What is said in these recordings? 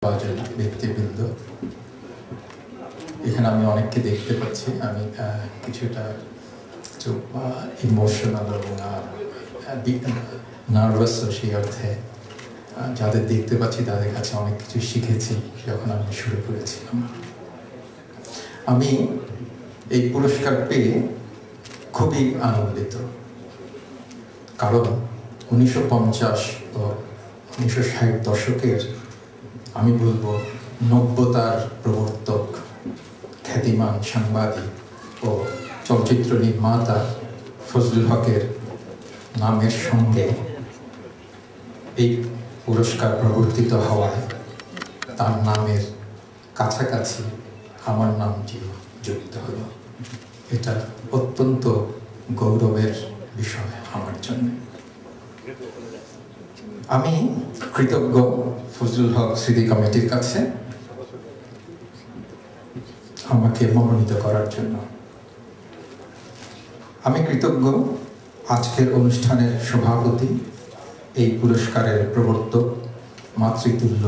ব্যক্তিবৃন্দ, এখানে আমি অনেককে দেখতে পাচ্ছি। আমি কিছুটা ইমোশনাল এবং নার্ভাসও সেই অর্থে। যাদের দেখতে পাচ্ছি তাদের কাছে অনেক কিছু শিখেছি যখন আমি শুরু করেছিলাম। আমি এই পুরস্কার পেয়ে খুবই আনন্দিত, কারণ 1950 ও 1960 দশকের আমি বলবো নব্যতার প্রবর্তক, খ্যাতিমান সাংবাদিক ও চলচ্চিত্র নির্মাতা ফজলুল হকের নামের সঙ্গে এই পুরস্কার প্রবর্তিত হওয়ায় তার নামের কাছাকাছি আমার নামটি যুক্ত হলো। এটা অত্যন্ত গৌরবের বিষয় আমার জন্য। আমি কৃতজ্ঞ ফজলুল হক স্মৃতি কমিটির কাছে আমাকে মনোনীত করার জন্য। আমি কৃতজ্ঞ আজকের অনুষ্ঠানের সভাপতি, এই পুরস্কারের প্রবর্তক মাতৃতুল্য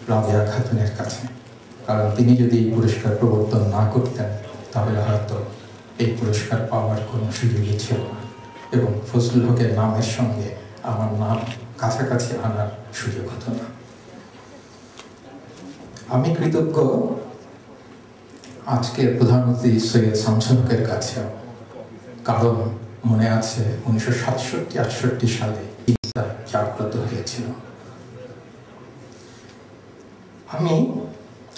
রাবেয়া খাতুনের কাছে, কারণ তিনি যদি এই পুরস্কার প্রবর্তন না করতেন তাহলে হয়তো এই পুরস্কার পাওয়ার কোনো সুযোগই ছিল না, এবং ফজলুল হকের নামের সঙ্গে আমার নাম কাছাকাছি আনার সুযোগ হতো না। আমি কৃতজ্ঞ আজকের প্রধানমন্ত্রী সৈয়দ শামসুল হকের কাছে, কারণ মনে আছে 1967-68 সালে জাগ্রত হয়েছিল। আমি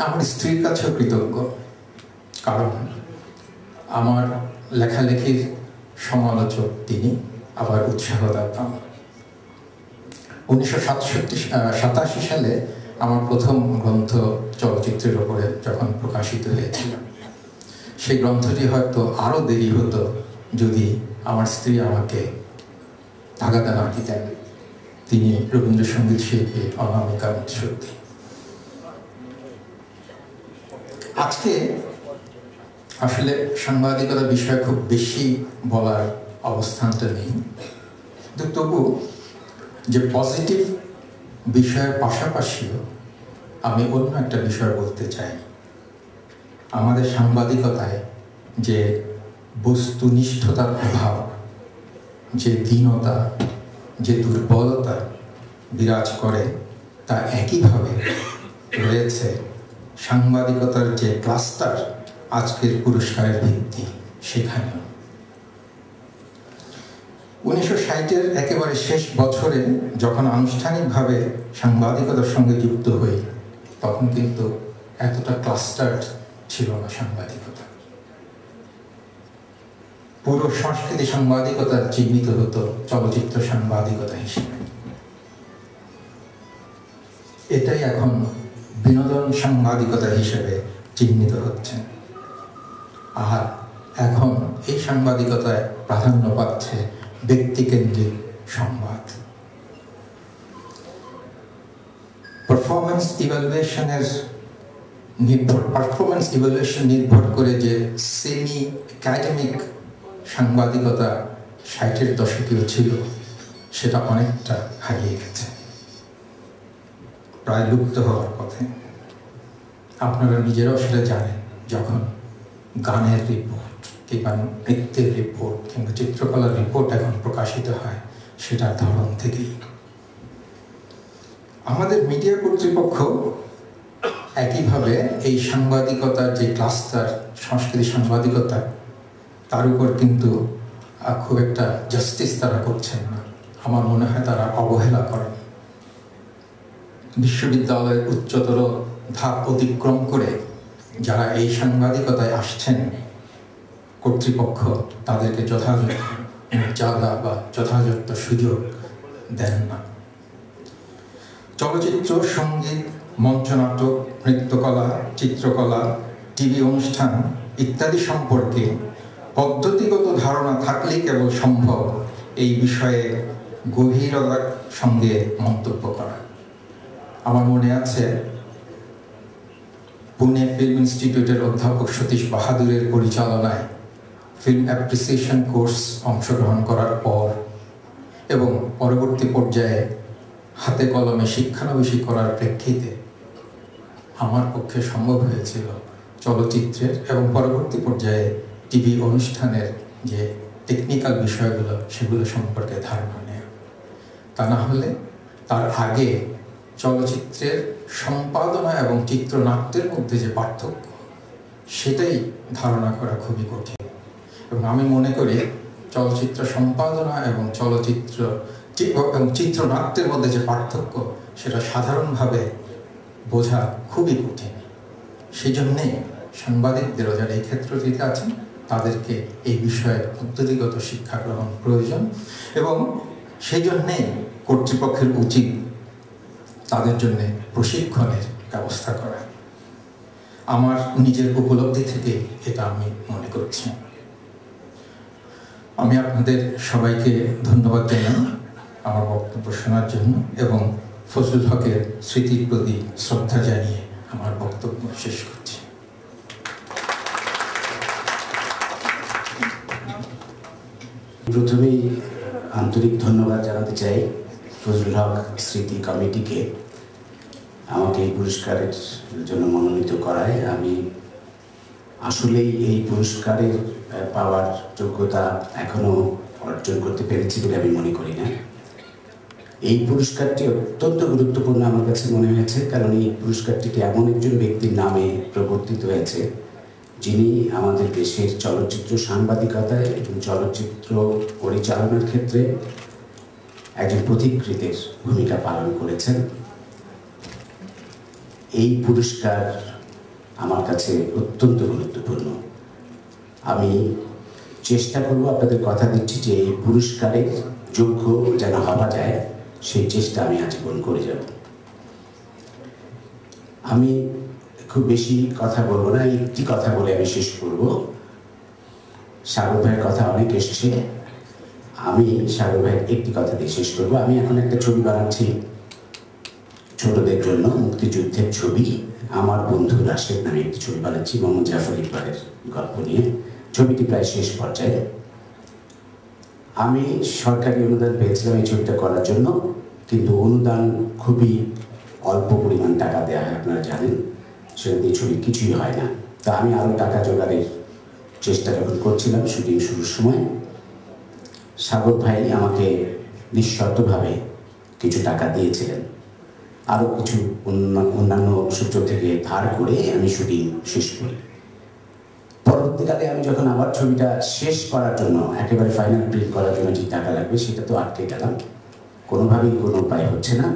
আমার স্ত্রীর কাছেও কৃতজ্ঞ, কারণ আমার লেখালেখির সমালোচক তিনি, আবার উৎসাহদাতা। 1987 সালে আমার প্রথম গ্রন্থ চলচ্চিত্রের ওপরে যখন প্রকাশিত হয়েছিল, সেই গ্রন্থটি হয়তো আরও দেরি হতো যদি আমার স্ত্রী আমাকে তাগাদা না দিতেন। তিনি রবীন্দ্রসঙ্গীত শিল্পী অনামিকা মুৎসদ্দি। আজকে আসলে সাংবাদিকতা বিষয়ে খুব বেশি বলার অবস্থানটা নেই, কিন্তু তবু যে পজিটিভ বিষয়ের পাশাপাশিও আমি অন্য একটা বিষয় বলতে চাই। আমাদের সাংবাদিকতায় যে বস্তুনিষ্ঠতার অভাব, যে দীনতা, যে দুর্বলতা বিরাজ করে, তা একইভাবে রয়েছে সাংবাদিকতার যে ক্লাস্টার আজকের পুরস্কারের ভিত্তি, সেখানে 1960-এর একেবারে শেষ বছরে যখন আনুষ্ঠানিকভাবে সাংবাদিকতার সঙ্গে যুক্ত হই, তখন কিন্তু এতটা ক্লাস্টার ছিল না সাংবাদিকতা। পুরো সংস্কৃতি সাংবাদিকতা চিহ্নিত হতো চলচ্চিত্র সাংবাদিকতা হিসেবে। এটাই এখন বিনোদন সাংবাদিকতা হিসেবে চিহ্নিত হচ্ছে। আর এখন এই সাংবাদিকতায় প্রাধান্য পাচ্ছে ব্যক্তিকেন্দ্রিক সংবাদ। পারফরমেন্স ইভ্যালুয়েশন নির্ভর করে যে সেমি একাডেমিক সাংবাদিকতা 60-এর দশকেও ছিল, সেটা অনেকটা হারিয়ে গেছে, প্রায় লুপ্ত হওয়ার পথে। আপনারা নিজেরাও সেটা জানেন, যখন গানের রিপোর্ট কিংবা নৃত্যের রিপোর্ট কিংবা চিত্রকলার রিপোর্ট এখন প্রকাশিত হয়, সেটার ধরন থেকেই। আমাদের মিডিয়া কর্তৃপক্ষ একইভাবে এই সাংবাদিকতার যে ক্লাস্টার, সংস্কৃতি সাংবাদিকতা, তার উপর কিন্তু খুব একটা জাস্টিস তারা করছেন না। আমার মনে হয় তারা অবহেলা করেন। বিশ্ববিদ্যালয়ের উচ্চতর ধাপ অতিক্রম করে যারা এই সাংবাদিকতায় আসছেন, কর্তৃপক্ষ তাদেরকে যথাযথ মর্যাদা বা যথাযথ সুযোগ দেন না। চলচ্চিত্র, সঙ্গীত, মঞ্চনাটক, নৃত্যকলা, চিত্রকলা, টিভি অনুষ্ঠান ইত্যাদি সম্পর্কে পদ্ধতিগত ধারণা থাকলেই কেবল সম্ভব এই বিষয়ে গভীরতার সঙ্গে মন্তব্য করা। আমার মনে আছে পুনে ফিল্ম ইনস্টিটিউটের অধ্যাপক সতীশ বাহাদুরের পরিচালনায় ফিল্ম অ্যাপ্রিসিয়েশন কোর্স অংশগ্রহণ করার পর এবং পরবর্তী পর্যায়ে হাতে কলমে শিক্ষানবিশী করার প্রেক্ষিতে আমার পক্ষে সম্ভব হয়েছিল চলচ্চিত্রের এবং পরবর্তী পর্যায়ে টিভি অনুষ্ঠানের যে টেকনিক্যাল বিষয়গুলো সেগুলো সম্পর্কে ধারণা নেওয়া। তা না হলে তার আগে চলচ্চিত্রের সম্পাদনা এবং চিত্রনাট্যের মধ্যে যে পার্থক্য সেটাই ধারণা করা খুবই কঠিন। এবং আমি মনে করি চলচ্চিত্র সম্পাদনা এবং চিত্রনাট্যের মধ্যে যে পার্থক্য সেটা সাধারণভাবে বোঝা খুবই কঠিন। সেই জন্যেই সাংবাদিকদেরও যারা এই ক্ষেত্রটিতে আছেন তাদেরকে এই বিষয়ে পদ্ধতিগত শিক্ষা গ্রহণ প্রয়োজন, এবং সেই জন্যেই কর্তৃপক্ষের উচিত তাদের জন্য প্রশিক্ষণের ব্যবস্থা করা। আমার নিজের উপলব্ধি থেকে এটা আমি মনে করছি। আমি আপনাদের সবাইকে ধন্যবাদ জানাই আমার বক্তব্য শোনার জন্য, এবং ফজলুল হকের স্মৃতির প্রতি শ্রদ্ধা জানিয়ে আমার বক্তব্য শেষ করছি। প্রথমেই আন্তরিক ধন্যবাদ জানাতে চাই ফজলুল হক স্মৃতি কমিটিকে আমাকে এই পুরস্কারের জন্য মনোনীত করায়। আমি আসলেই এই পুরস্কারের পাওয়ার যোগ্যতা এখনো অর্জন করতে পেরেছি বলে আমি মনে করি না। এই পুরস্কারটি অত্যন্ত গুরুত্বপূর্ণ আমার কাছে মনে হয়েছে, কারণ এই পুরস্কারটিতে এমন একজন ব্যক্তির নামে প্রবর্তিত হয়েছে যিনি আমাদের দেশের চলচ্চিত্র সাংবাদিকতায় এবং চলচ্চিত্র পরিচালনার ক্ষেত্রে একজন পথিকৃতের ভূমিকা পালন করেছেন। এই পুরস্কার আমার কাছে অত্যন্ত গুরুত্বপূর্ণ। আমি চেষ্টা করব, আপনাদের কথা দিচ্ছি যে এই পুরস্কারের যোগ্য যেন হওয়া যায় সেই চেষ্টা আমি আজীবন করে যাব। আমি খুব বেশি কথা বলবো না, একটি কথা বলে আমি শেষ করব। সাগর ভাইয়ের কথা অনেক এসছে, আমি সাগর ভাইয়ের একটি কথা দিয়ে শেষ করবো। আমি এখন একটা ছবি বানাচ্ছি ছোটদের জন্য, মুক্তিযুদ্ধের ছবি। আমার বন্ধু রাশেদ নামে একটি ছবি বানাচ্ছি মোহাম্মদ জাফর ইকবালের গল্প নিয়ে। ছবিটি প্রায় শেষ পর্যায়ে। আমি সরকারি অনুদান পেয়েছিলাম এই ছবিটা করার জন্য, কিন্তু অনুদান খুবই অল্প পরিমাণ টাকা দেওয়া হয়, আপনারা জানেন। সেটা দিয়ে ছবি কিছুই হয় না। তা আমি আরও টাকা জোগাড়ের চেষ্টা যখন করছিলাম শুটিং শুরুর সময়, সাগর ভাই আমাকে নিঃশর্তভাবে কিছু টাকা দিয়েছিলেন। আরও কিছু অন্যান্য সূত্র থেকে ধার করে আমি শুটিং শেষ করি। পরবর্তীকালে আমি যখন আবার ছবিটা শেষ করার জন্য, একেবারে ফাইনাল প্রিন্ট করার জন্য যে টাকা লাগবে সেটা তো আটকে গেলাম, কোনোভাবেই কোনো উপায় হচ্ছে না।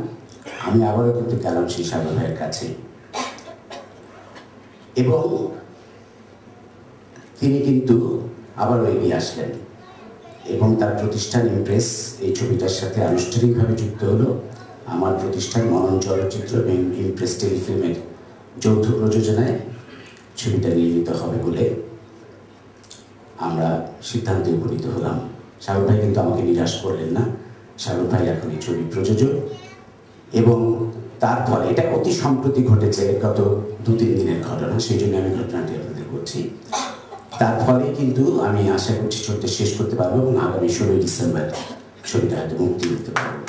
আমি আবারও কিন্তু গেলাম সেই সাগর ভাইয়ের কাছে, এবং তিনি কিন্তু আবারও এগিয়ে আসলেন এবং তার প্রতিষ্ঠান ইমপ্রেস এই ছবিটার সাথে আনুষ্ঠানিকভাবে যুক্ত হলো। আমার প্রতিষ্ঠান মনন চলচ্চিত্র এবং ইমপ্রেস টেলিফিল্মের যৌথ প্রযোজনায় ছবিটা নির্মিত হবে বলে আমরা সিদ্ধান্তে উপনীত হলাম। সাগর ভাই কিন্তু আমাকে নিরাশ করলেন না। সাগর ভাই এখন এই ছবির প্রযোজক, এবং তার ফলে এটা অতি সম্প্রতি ঘটেছে, গত 2-3 দিনের ঘটনা, সেই জন্য আমি ঘটনাটি আপনাদের বলছি। তার ফলে কিন্তু আমি আশা করছি ছবিটা শেষ করতে পারবো এবং আগামী 16 ডিসেম্বর ছবিটা হয়তো মুক্তি দিতে পারবো।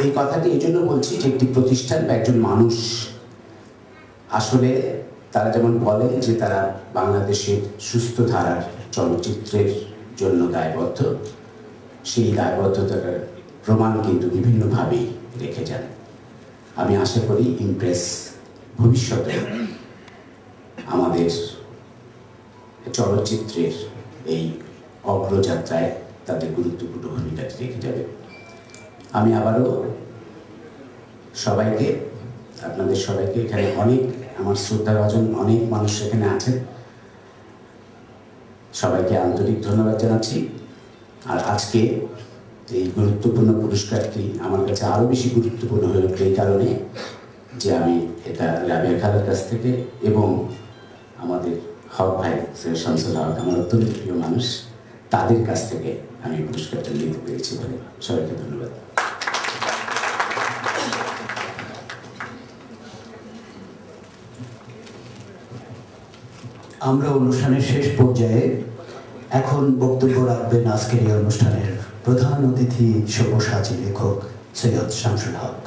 এই কথাটি এই জন্য বলছি যে একটি প্রতিষ্ঠান বা একজন মানুষ আসলে তারা যেমন বলেন যে তারা বাংলাদেশের সুস্থ ধারার চলচ্চিত্রের জন্য দায়বদ্ধ, সেই দায়বদ্ধতার প্রমাণ কিন্তু বিভিন্নভাবেই রেখে যান। আমি আশা করি ইমপ্রেস ভবিষ্যতে আমাদের চলচ্চিত্রের এই অগ্রযাত্রায় তাদের গুরুত্বপূর্ণ ভূমিকাটি রেখে যাবে। আমি আবারও সবাইকে, আপনাদের সবাইকে, এখানে অনেক আমার শ্রদ্ধাভাজন অনেক মানুষ এখানে আছেন, সবাইকে আন্তরিক ধন্যবাদ জানাচ্ছি। আর আজকে এই গুরুত্বপূর্ণ পুরস্কারটি আমার কাছে আরও বেশি গুরুত্বপূর্ণ হয়ে ওঠে এই কারণে যে আমি এটা রাবেয়া খালার কাছ থেকে এবং আমাদের হক ভাই শামসুল হক, আমার অত্যন্ত প্রিয় মানুষ, তাদের কাছ থেকে আমি পুরস্কারটা নিতে পেরেছি বলে সবাইকে ধন্যবাদ। আমরা অনুষ্ঠানের শেষ পর্যায়ে, এখন বক্তব্য রাখবেন আজকের এই অনুষ্ঠানের প্রধান অতিথি সব্যসাচী লেখক সৈয়দ শামসুল হক।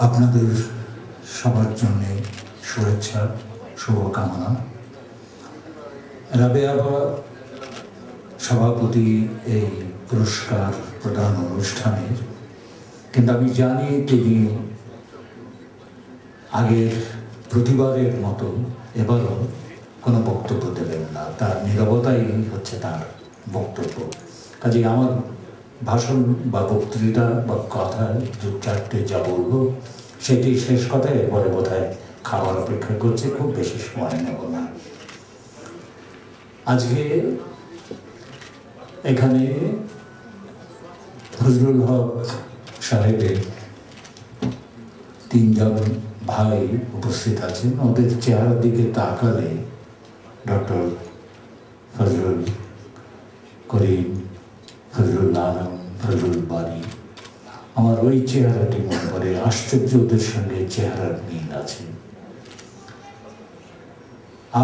আপনাদের সবার জন্যে শুভেচ্ছা, শুভকামনা। রাবেয়া সভাপতি এই পুরস্কার প্রদান অনুষ্ঠানের, কিন্তু আমি জানি তিনি আগের প্রতিবারের মতো এবারও কোনো বক্তব্য দেবেন না, তার নীরবতাই হচ্ছে তার বক্তব্য। কাজেই আমার ভাষণ বা বক্তৃতা বা কথা দু চারটে যা বলবো সেটি শেষ কথায়, এরপরে বোধহয় খাবার অপেক্ষা করছে, খুব বেশি সময় নেব না। আজকে এখানে ফজলুল হক সাহেবের তিনজন ভাই উপস্থিত আছেন। ওদের চেহারার দিকে তাকালে ডক্টর ফজলুল করিম, ফজলুল আলম, ফজলুল বারি, আমার ওই চেহারাটি মনে পড়ে। আশ্চর্য, ওদের সঙ্গে চেহারার মিল আছে।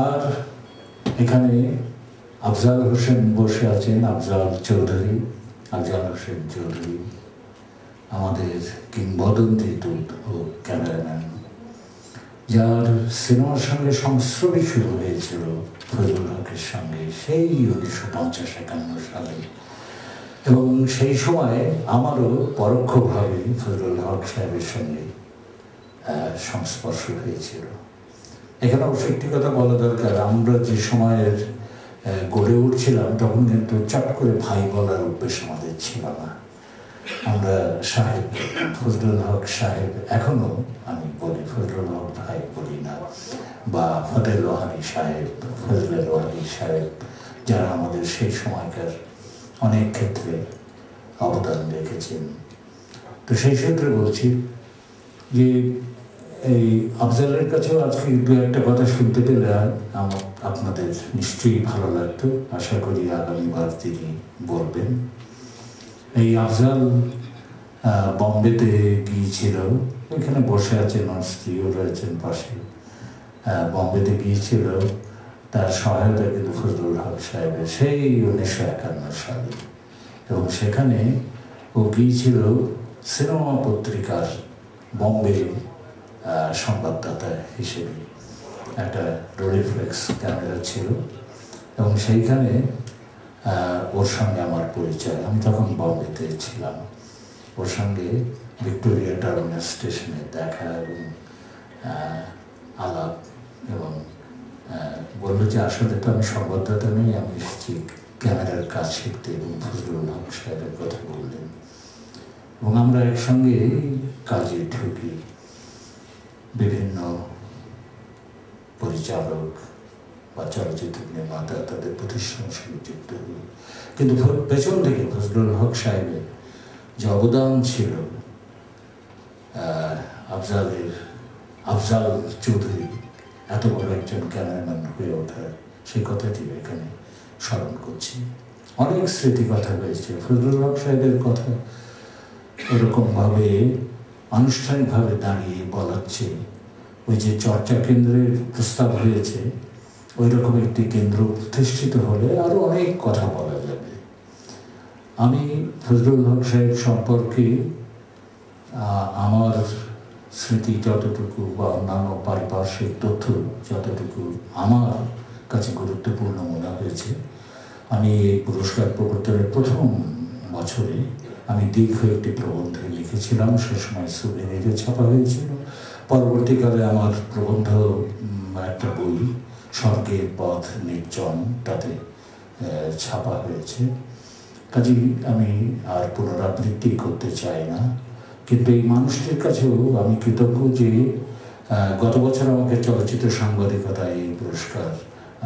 আর এখানে আফজাল হোসেন বসে আছেন, আফজাল চৌধুরী, আফজাল হোসেন চৌধুরী, আমাদের কিংবদন্তি দূত ও ক্যামেরাম্যান, যার সিনেমার সঙ্গে সংস্রবই শুরু হয়েছিল ফজলুল হকের সঙ্গে সেই 1950-51 সালে, এবং সেই সময় আমারও পরোক্ষভাবে ফজলুল হক সাহেবের সঙ্গে সংস্পর্শ হয়েছিল। এখানে অবশ্য একটি কথা বলা দরকার, আমরা যে সময়ের গড়ে উঠছিলাম তখন কিন্তু চট করে ভাই বলার অভ্যেস আমাদের ছিল না। আমরা সাহেব, ফজলুল হক সাহেব, এখনো আমি বলি, ফজলুল হক ভাই বলি না, বা ফতেহ লোহানী সাহেব, ফজলে লোহানী সাহেব, যারা আমাদের সেই সময়কার অনেক ক্ষেত্রে অবদান রেখেছেন। তো সেই ক্ষেত্রে বলছি যে এই আফজালের কাছেও আজকে দু একটা কথা শুনতে পেলে আমার আপনাদের নিশ্চয়ই ভালো লাগতো। আশা করি আগামীবার তিনি বলবেন। এই আফজাল বম্বেতে গিয়েছিল, এখানে বসে আছেন, আমার স্ত্রীও রয়েছেন পাশে। বম্বেতে গিয়েছিল, তার সহায়তা কিন্তু ফজলুল হক সাহেবের সেই 1951 সালে, এবং সেখানে ও গিয়েছিল সিনেমা পত্রিকার বম্বে সংবাদদাতা হিসেবে। একটা রোলিফ্লেক্স ক্যামেরা ছিল, এবং সেইখানে ওর সঙ্গে আমার পরিচয়। আমি তখন বম্বেতে ছিলাম, ওর সঙ্গে ভিক্টোরিয়া টার্মিনাস স্টেশনে দেখা এবং আলাপ, এবং বললো যে আসলে তো আমি সংবাদদাতা নই, আমি এসেছি ক্যামেরার কাজ শিখতে, এবং ফজলুল হক সাহেবের কথা বললেন, এবং আমরা একসঙ্গে কাজে ঢুকি। বিভিন্ন পরিচালক বা চলচ্চিত্র নির্মাতা তাদের প্রতিষ্ঠানের সঙ্গে যুক্ত হই, কিন্তু পেছন থেকে ফজলুল হক সাহেবের যে অবদান ছিল, আফজাল চৌধুরী এত বড় একজন ক্যামেরাম্যান হয়ে ওঠার, সেই কথাটি এখানে স্মরণ করছি। অনেক স্মৃতি কথা হয়েছে ফজলুল হক সাহেবের কথা, এরকমভাবে আনুষ্ঠানিকভাবে দাঁড়িয়ে বলাচ্ছে। ওই যে চর্চা কেন্দ্রের প্রস্তাব হয়েছে, ওই রকম একটি কেন্দ্র প্রতিষ্ঠিত হলে আরও অনেক কথা বলা যাবে। আমি ফজলুল হক সাহেব সম্পর্কে আমার স্মৃতি যতটুকু বা অন্যান্য পারিপার্শ্বিক তথ্য যতটুকু আমার কাছে গুরুত্বপূর্ণ মনে হয়েছে, আমি এই পুরস্কার প্রবর্তনের প্রথম বছরে আমি দীর্ঘ একটি প্রবন্ধ লিখেছিলাম, সে সময় সুবিনিরে ছাপা হয়েছিল। পরবর্তীকালে আমার প্রবন্ধ একটা বই স্বর্গের পথ নির্জন, তাতে ছাপা হয়েছে। কাজেই আমি আর পুনরাবৃত্তি করতে চাই না, কিন্তু এই মানুষটির কাছেও আমি কৃতজ্ঞ যে গত বছর আমাকে চলচ্চিত্র সাংবাদিকতায় এই পুরস্কার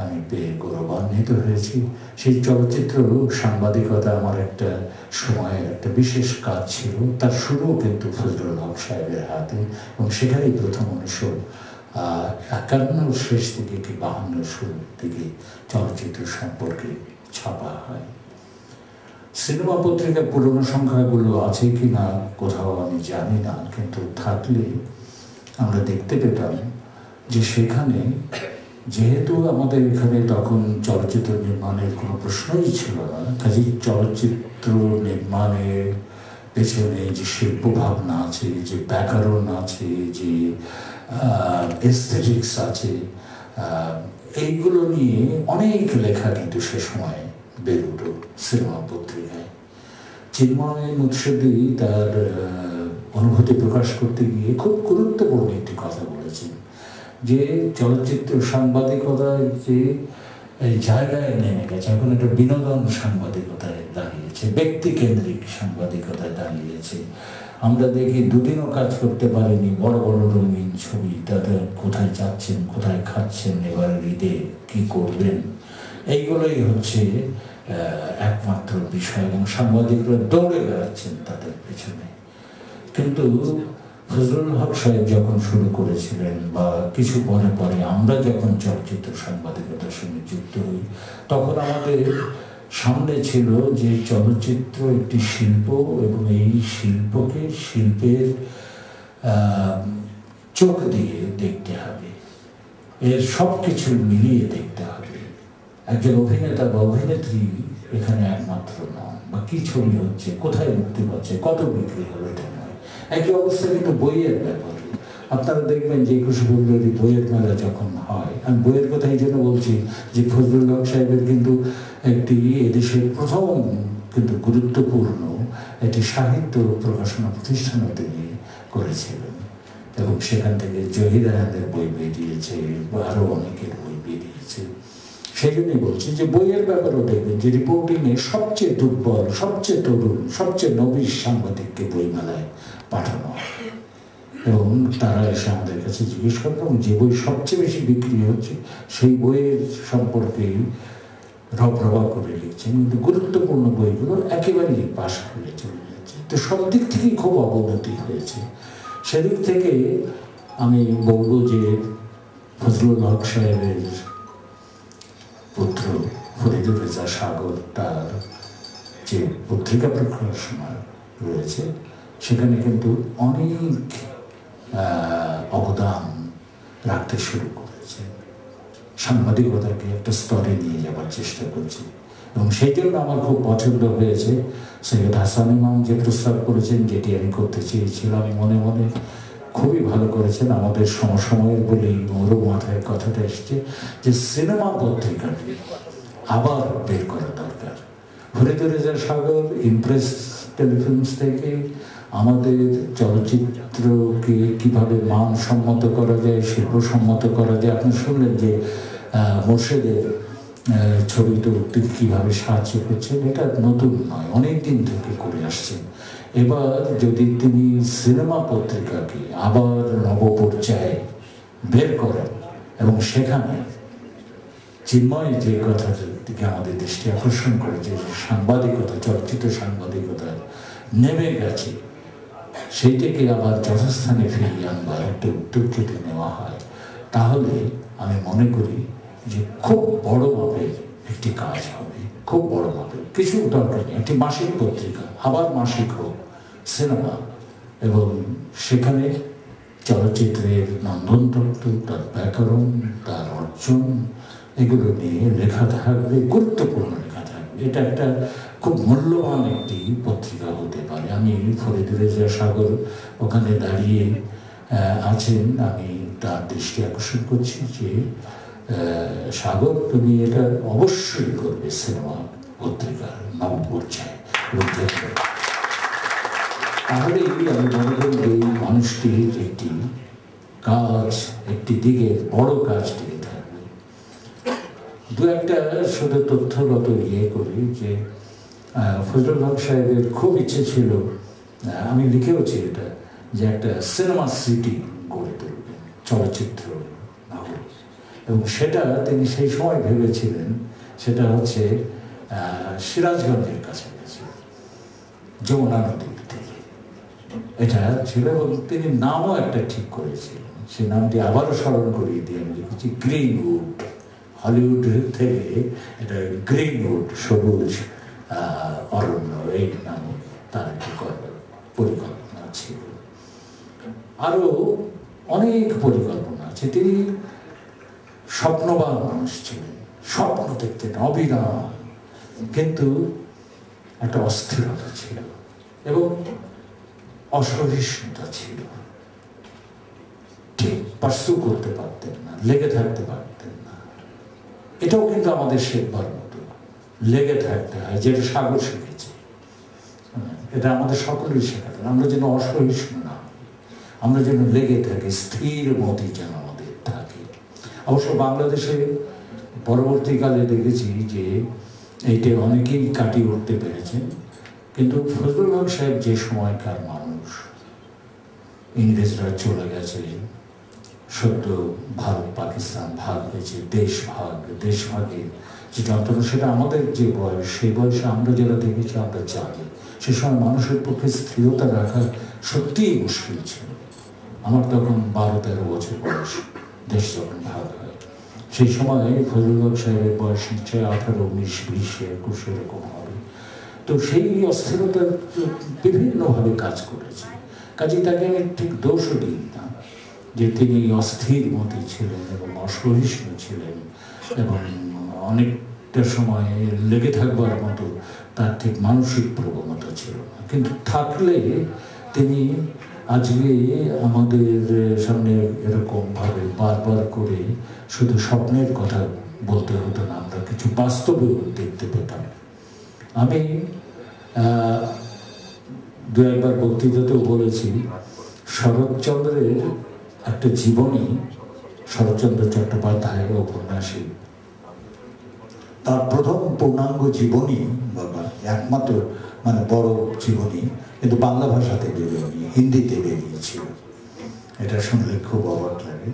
আমি পেয়ে গৌরবান্বিত হয়েছি। সেই চলচ্চিত্র সাংবাদিকতা আমার একটা সময়ের একটা বিশেষ কাজ ছিল, তার শুরুও কিন্তু ফজলুল হক সাহেবের হাতে, এবং সেখানেই প্রথম 1951 শেষ থেকে কি 52 শুরুর দিকে চলচ্চিত্র সম্পর্কে ছাপা হয়। সিনেমা পত্রিকার পুরনো সংখ্যাগুলো আছে কি না কোথাও আমি জানি না, কিন্তু থাকলে আমরা দেখতে পেতাম যে সেখানে, যেহেতু আমাদের এখানে তখন চলচ্চিত্র নির্মাণের কোনো প্রশ্নই ছিল না, কাজেই চলচ্চিত্র নির্মাণে পেছনে যে শিল্প ভাবনা আছে, যে ব্যাকরণ আছে, যে এস্থেটিক্স আছে, এইগুলো নিয়ে অনেক লেখা কিন্তু সে সময় বের উঠল সিনেমা পত্রিকায়। চিন্ময় মুৎসদ্দি তার অনুভূতি প্রকাশ করতে গিয়ে খুব গুরুত্বপূর্ণ একটি কথা বলেছেন, যে চলচ্চিত্র সাংবাদিকতায় যে এই জায়গায় নেমে গেছে, এখন একটা বিনোদন সাংবাদিকতায় দাঁড়িয়েছে, ব্যক্তিকেন্দ্রিক সাংবাদিকতায় দাঁড়িয়েছে। আমরা দেখি দুদিনও কাজ করতে পারিনি, বড় বড় রঙিন ছবি, তাদের কোথায় যাচ্ছেন, কোথায় খাচ্ছেন, এবারে ঈদে কী করবেন, এইগুলোই হচ্ছে একমাত্র বিষয়, এবং সাংবাদিকরা দৌড়ে বেড়াচ্ছেন তাদের পেছনে। কিন্তু ফজলুল হক সাহেব যখন শুরু করেছিলেন, বা কিছু পরে পরে আমরা যখন চলচ্চিত্র সাংবাদিকতার সঙ্গে যুক্ত হই, তখন আমাদের সামনে ছিল যে চলচ্চিত্র একটি শিল্প, এবং এই শিল্পকে শিল্পের চোখ দিয়ে দেখতে হবে, এর সব কিছু মিলিয়ে দেখতে হবে। একজন অভিনেতা বা অভিনেত্রী এখানে একমাত্র নন, বা কি ছবি হচ্ছে, কোথায় মুক্তি পাচ্ছে, কত বিক্রি হলো, এটা নয়। একই অবস্থা কিন্তু বইয়ের ব্যাপারে। আপনারা দেখবেন যে 21 ফেব্রুয়ারি বইয়ের মেলা যখন হয়, আমি বইয়ের কথা এই জন্য বলছি যে ফজলুল হক সাহেবের কিন্তু একটি এদেশের প্রথম কিন্তু গুরুত্বপূর্ণ একটি সাহিত্য প্রকাশনা প্রতিষ্ঠানও তিনি করেছিলেন, এবং সেখান থেকে জহির রায়হানের বই বেরিয়েছে, আরও অনেকের বই বেরিয়েছে। সেই জন্যই বলছি যে বইয়ের ব্যাপারেও দেখবেন যে রিপোর্টিংয়ে সবচেয়ে দুর্বল, সবচেয়ে তরুণ, সবচেয়ে নবীন সাংবাদিককে বইমেলায় পাঠানো হয়, এবং তারা এসে আমাদের কাছে জিজ্ঞেস করতো, এবং যে বই সবচেয়ে বেশি বিক্রি হচ্ছে সেই বইয়ের সম্পর্কেই রবরবা করে লিখছেন, কিন্তু গুরুত্বপূর্ণ বইগুলো একেবারেই পাশ করে চলে যাচ্ছে। তো সব দিক থেকেই খুব অবনতি হয়েছে। সেদিক থেকে আমি বলবো যে ফজলুল হক সাহেবের পুত্র ফরিদুর রেজা সাগর, তার যে পত্রিকা প্রকাশনা রয়েছে, সেখানে কিন্তু অনেক অবদান রাখতে শুরু করেছে, সাংবাদিকতাকে একটা স্তরে নিয়ে যাবার চেষ্টা করছে। এবং সেই জন্য আমার খুব পছন্দ হয়েছে সৈয়দ হাসান ইমাম যে প্রস্তাব করেছেন, যেটি আমি করতে চেয়েছিলাম মনে মনে, খুবই ভালো করেছেন। আমাদের সমসময়ের বলেই ওরও মাথায় কথাটা এসছে যে সিনেমা পত্রিকাটি আবার বের করা দরকার। ফরিদুর রেজা সাগর ইমপ্রেস টেলিফিল্মস থেকে আমাদের চলচ্চিত্রকে কিভাবে মানসম্মত করা যায়, শিল্পসম্মত করা যায়। আপনি শুনলেন যে মোর্শেদের ছবি তুলতে কীভাবে সাহায্য করছেন, এটা নতুন নয়, অনেক দিন থেকে করে আসছেন। এবার যদি তিনি সিনেমা পত্রিকাকে আবার নবপর্যায়ে বের করেন, এবং সেখানে চিন্ময় যে কথাটার দিকে আমাদের দৃষ্টি আকর্ষণ করেছে, সাংবাদিকতা, চলচ্চিত্র সাংবাদিকতা নেমে গেছে, সেইটাকে আবার যথাস্থানে ফিরিয়ে আনবার একটা উদ্যোগ যদি নেওয়া হয়, তাহলে আমি মনে করি যে খুব বড় মাপের একটি কাজ হবে, খুব বড় মাপের। কিছু দরকার নেই, একটি মাসিক পত্রিকা, আবার মাসিক হোক সিনেমা, এবং সেখানে চলচ্চিত্রের নন্দনতত্ত্ব, তার ব্যাকরণ, তার অর্জন, এগুলো নিয়ে লেখা থাকবে, গুরুত্বপূর্ণ লেখা থাকবে। এটা একটা খুব মূল্যবান একটি পত্রিকা হতে পারে। আমি ফরিদুর রেজা সাগর ওখানে দাঁড়িয়ে আছেন, আমি তার দৃষ্টি আকর্ষণ করছি যে সাগর, তুমি এটা অবশ্যই করবে সিনেমা পত্রিকার নবপর্যায়ে। তাহলেই আমি মনে করি যে মানুষটির একটি কাজ, একটি দিকের বড় কাজ দিয়ে থাকবে। দু একটা শুধু তথ্যগত ইয়ে করি যে ফজলুল হক সাহেবের খুব ইচ্ছে ছিল, আমি লিখেওছি এটা, যে একটা সিনেমা সিটি গড়ে তুলবেন, চলচ্চিত্র নগর। এবং সেটা তিনি সেই সময় ভেবেছিলেন, সেটা হচ্ছে সিরাজগঞ্জের কাছাকাছি, যমুনা নদীর থেকে এটা ছিল। এবং তিনি নামও একটা ঠিক করেছিলেন, সেই নামটি আবারও স্মরণ করিয়ে দিয়ে আমি লিখেছি গ্রিনউড। হলিউড থেকে এটা গ্রিনউড, সবুজ অরণ্য, এই নামে তার একটি পরিকল্পনা ছিল। আরও অনেক পরিকল্পনা আছে। তিনি স্বপ্নবান মানুষ ছিলেন, স্বপ্ন দেখতেন অবিরাম, কিন্তু একটা অস্থিরতা ছিল। এবং অসহিষ্ণুতা ছিল। ঠিক পার্সু করতে পারতেন না, লেগে থাকতে পারতেন না। এটাও কিন্তু আমাদের শেখবার মতো, লেগে থাকতে হয়, যেটা সাগর শিখেছে। এটা আমাদের সকলেই শেখাতেন, আমরা যেন অসহিষ্ণু না হই, আমরা যেন লেগে থাকি, স্থির মতি যেন আমাদের থাকে। অবশ্য বাংলাদেশে পরবর্তীকালে দেখেছি যে এইটা অনেকেই কাটিয়ে উঠতে পেরেছেন, কিন্তু ফজলুল হক সাহেব যে সময়কার মানুষ, ইংরেজরা চলে গেছে, সদ্য ভারত পাকিস্তান ভাগ হয়েছে, দেশভাগের যে যন্ত্রণা, সেটা আমাদের যে বয়স, সেই বয়সে আমরা যেটা দেখেছি আমরা জানি। সে সময় মানুষের পক্ষে স্থিরতা রাখা সত্যিই মুশকিল ছিল। আমার তখন 12-13 বছর বয়স, দেশ যখন ভাগ হয়, সেই সময় ফজলুল হক সাহেবের বয়স নিশ্চয় 18, 19, 20, 21 এরকম হবে। তো সেই অস্থিরতা বিভিন্নভাবে কাজ করেছে। কাজে তাকে আমি ঠিক দোষও দিই না যে তিনি অস্থির মতি ছিলেন এবং অসহিষ্ণু ছিলেন এবং অনেকটা সময় লেগে থাকবার মতো তার ঠিক মানসিক প্রবণতা ছিল না। কিন্তু থাকলে তিনি আজকে আমাদের সামনে এরকমভাবে বারবার করে শুধু স্বপ্নের কথা বলতে হতো না, আমরা কিছু বাস্তবেও দেখতে পেতাম। আমি 2-1বার বক্তৃতাতেও বলেছি, শরৎচন্দ্রের একটা জীবনী, শরৎচন্দ্র চট্টোপাধ্যায় উপন্যাসী, তার প্রথম পূর্ণাঙ্গ জীবনী, বাবা একমাত্র মানে বড় জীবনী, কিন্তু বাংলা ভাষাতে বেরোয়নি, হিন্দিতে বেরিয়েছিল। এটা শুনলে খুব অবাক লাগে।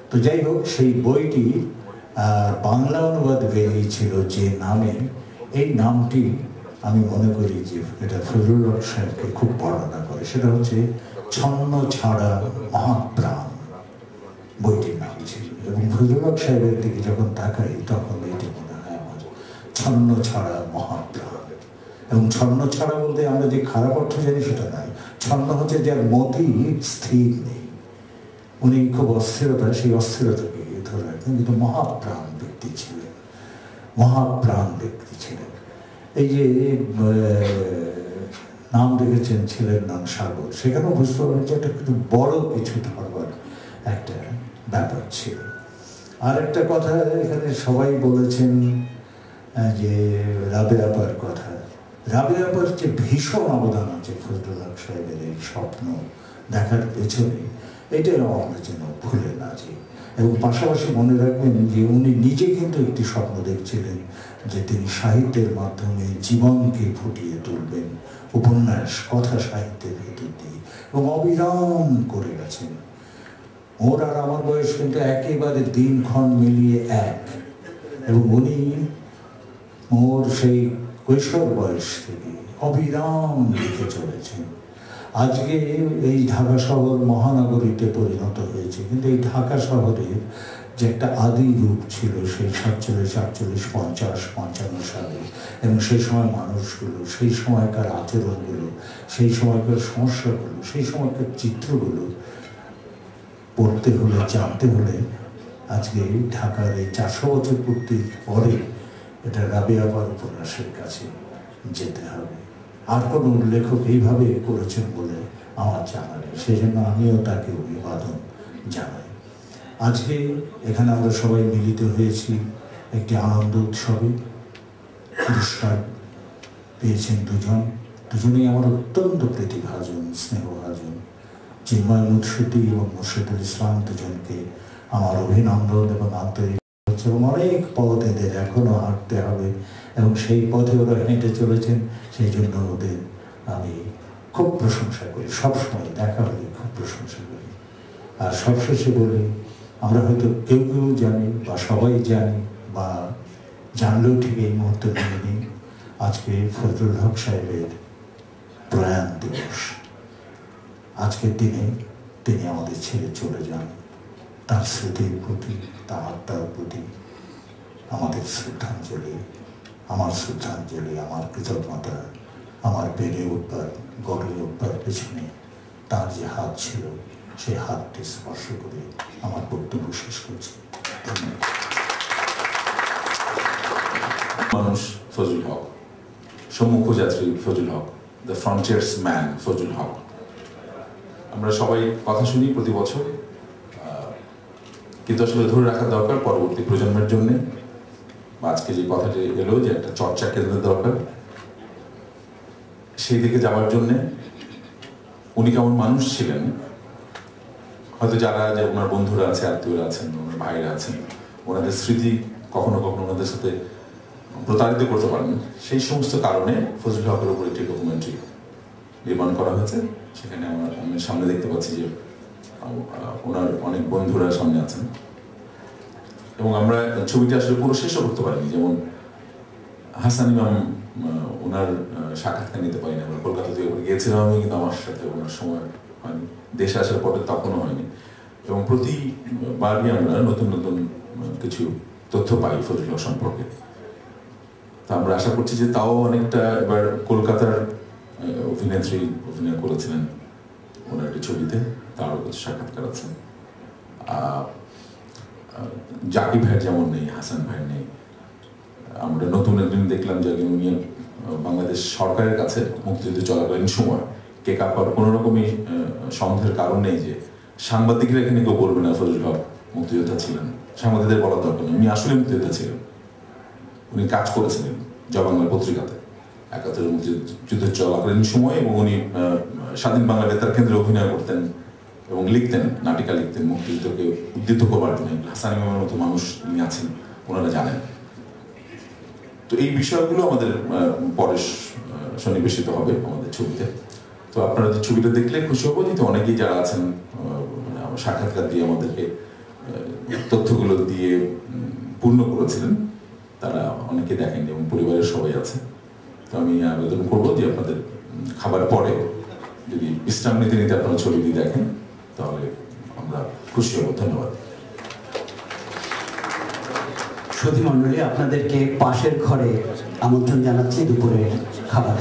তো যাই হোক, সেই বইটি বাংলা অনুবাদ বেরিয়েছিল যে নামে, এই নামটি আমি মনে করি যে এটা ফজলুল হক সাহেবকে খুব বর্ণনা করে। সেটা হচ্ছে ছন্ন ছাড়া মহাপ্রাণ, বইটির নাম ছিল। এবং ফজলুল হক সাহেবের দিকে যখন তাকাই তখন এটি মনে হয় আমার, ছন্ন ছাড়া মহাপ্রাণ। এবং ছন্ন ছাড়া বলতে আমরা যে খারাপ অর্থ জানি সেটা নয়, ছন্ন হচ্ছে যার মতি স্থির নেই, উনি খুব অস্থিরতা, সেই অস্থিরতাকে ধরে রাখতেন। কিন্তু মহাপ্রাণ ব্যক্তি ছিলেন, মহাপ্রাণ ব্যক্তি ছিলেন। এই যে নাম রেখেছেন ছেলের নাম সাগর, সেখানেও বুঝতে পারবেন যে একটা কিন্তু বড় কিছু ধরবার একটা ব্যাপার ছিল। আর একটা কথা এখানে সবাই বলেছেন যে রাবেয়া আপার কথা। রাবেয়া আপার যে ভীষণ অবদান আছে ফজলুল হক সাহেবের এই স্বপ্ন দেখার পেছনে, এটাও আমরা যেন ভুলে না যাই। এবং পাশাপাশি মনে রাখবেন যে উনি নিজে কিন্তু একটি স্বপ্ন দেখছিলেন যে তিনি সাহিত্যের মাধ্যমে জীবনকে ফুটিয়ে তুলবেন, উপন্যাস কথা সাহিত্যের ভেতর দিয়ে, এবং অবিরাম করে গেছেন। ওর আর আমার বয়স কিন্তু একেবারে দিনক্ষণ মিলিয়ে এক, এবং উনি ওর সেই কৈশোর বয়স থেকে অবিরাম লিখে চলেছেন। আজকে এই ঢাকা শহর মহানগরীতে পরিণত হয়েছে, কিন্তু এই ঢাকা শহরের যে একটা আদি রূপ ছিল সেই 47, 48, 50, 55 সালে, এবং সেই সময় মানুষগুলো, সেই সময়কার আচরণগুলো, সেই সময়কার সমস্যাগুলো, সেই সময়কার চিত্রগুলো পড়তে হলে, জানতে হলে আজকে ঢাকার এই 400 বছর পূর্তির পরে এটা রাবেয়া আপার উপন্যাসের কাছে যেতে হবে। আর কোনো লেখক এইভাবে করেছেন বলে আমার জানা নেই, সেই জন্য আমিও তাকে অভিবাদন জানাই। আজকে এখানে আমরা সবাই মিলিত হয়েছি একটি আনন্দ উৎসবে। পুরস্কার পেয়েছেন দুজনেই আমার অত্যন্ত প্রতিভাজন, স্নেহভাজন। চিন্ময় মুৎসুটি এবং মুর্শিদুল ইসলাম, দুজনকে আমার অভিনন্দন এবং আন্তরিক হচ্ছে। এবং অনেক পথ এদের এখনও হাঁটতে হবে, এবং সেই পথে ওরা হেঁটে চলেছেন, সেই জন্য ওদের আমি খুব প্রশংসা করি, সবসময় দেখা হলে খুব প্রশংসা করি। আর সবশেষে বলি, আমরা হয়তো কেউ কেউ জানি বা সবাই জানি বা জানলেও ঠিক এই মুহূর্তে মনে নেই, আজকে ফজলুল হক সাহেবের প্রয়াণ দিবস। আজকের দিনে তিনি আমাদের ছেড়ে চলে যান। তার স্মৃতির প্রতি, তার আত্মার প্রতি আমাদের শ্রদ্ধাঞ্জলি, আমার শ্রদ্ধাঞ্জলি, আমার কৃতজ্ঞতা, আমার বেড়ে উঠবার, গড়ে উঠবার পেছনে তার যে হাত ছিল, সেই হাতটি স্পর্শ করে আমার বক্তব্য শেষ করছি। ধন্যবাদ। মানুষ ফজলুল হক, সম্মুখযাত্রী ফজলুল হক, দ্য ফ্রন্টিয়ার্স ম্যান ফজলুল হক। আমরা সবাই কথা শুনি প্রতি বছর, কিন্তু আসলে ধরে রাখা দরকার পরবর্তী প্রজন্মের জন্য। আজকে যে কথাটি এলো যে একটা চর্চা কেন্দ্রের দরকার, সেই দিকে যাওয়ার জন্যে উনি কেমন মানুষ ছিলেন, হয়তো যারা যে ওনার বন্ধুরা আছে, আত্মীয়রা আছেন, ওনার ভাইরা আছেন, ওনাদের স্মৃতি কখনো কখনো ওনাদের সাথে প্রতারিত করতে পারেন। সেই সমস্ত কারণে ফজলুল হকের উপর একটি ডকুমেন্টারি নির্মাণ করা হয়েছে। সেখানে আমি সামনে দেখতে পাচ্ছি যে ওনার অনেক বন্ধুরা সামনে আছেন, এবং আমরা ছবিটি আসলে পুরো শেষও করতে পারিনি। যেমন হাসান ইমাম, ওনার সাক্ষাৎকার নিতে পারিনি। আমরা কলকাতাতে গিয়েছিলাম আমি, কিন্তু আমার সাথে ওনার সময় হয়নি, দেশে আসার পরে তখনও হয়নি। এবং প্রতিবারই আমরা নতুন নতুন কিছু তথ্য পাই ফজলুল হক সম্পর্কে। তা আমরা আশা করছি যে তাও অনেকটা, এবার কলকাতার অভিনেত্রী অভিনয় করেছিলেন ওনার একটি ছবিতে, তারও কিছু সাক্ষাৎকার আছে। জাকির ভাইয়ের যেমন নেই, হাসান ভাইয়ের নেই। আমরা নতুন একদিন দেখলাম যে উনি বাংলাদেশ সরকারের কাছে মুক্তিযুদ্ধ চলাকালীন সময় কেক আপার কোনো রকমই সন্দেহের কারণ নেই যে সাংবাদিকরা এখানে কেউ বলবে না ফজলুল হক মুক্তিযোদ্ধা ছিলেন, সাংবাদিকদের বলার দরকার নেই, উনি আসলে মুক্তিযোদ্ধা ছিলেন। উনি কাজ করেছিলেন জয় বাংলা পত্রিকাতে ৭১ মুক্তিযুদ্ধ চলাকালীন সময়, এবং উনি স্বাধীন বাংলা বেতার কেন্দ্রে অভিনয় করতেন এবং লিখতেন, নাটিকা লিখতেন মুক্তিযুদ্ধকে উদ্দীপ্ত করবার জন্য। হাসান ইমামের মতো মানুষ উনি আছেন, ওনারা জানেন। তো এই বিষয়গুলো আমাদের পরে সন্নিবেশিত হবে আমাদের ছবিতে। তো আপনারা যে ছবিটা দেখলে খুশি হবো, কিন্তু অনেকেই যারা আছেন সাক্ষাৎকার দিয়ে আমাদেরকে তথ্যগুলো দিয়ে পূর্ণ করেছিলেন, তারা অনেকে দেখেন এবং পরিবারের সবাই আছে। তো আমি আবেদন করবো যে আপনাদের খাবার পরে যদি বিশ্রাম নিতে নিতে আপনারা ছবিটি দেখেন, তাহলে আমরা খুশি হব। ধন্যবাদ। সুধী মণ্ডলী, আপনাদেরকে পাশের ঘরে আমন্ত্রণ জানাচ্ছি দুপুরের খাবার।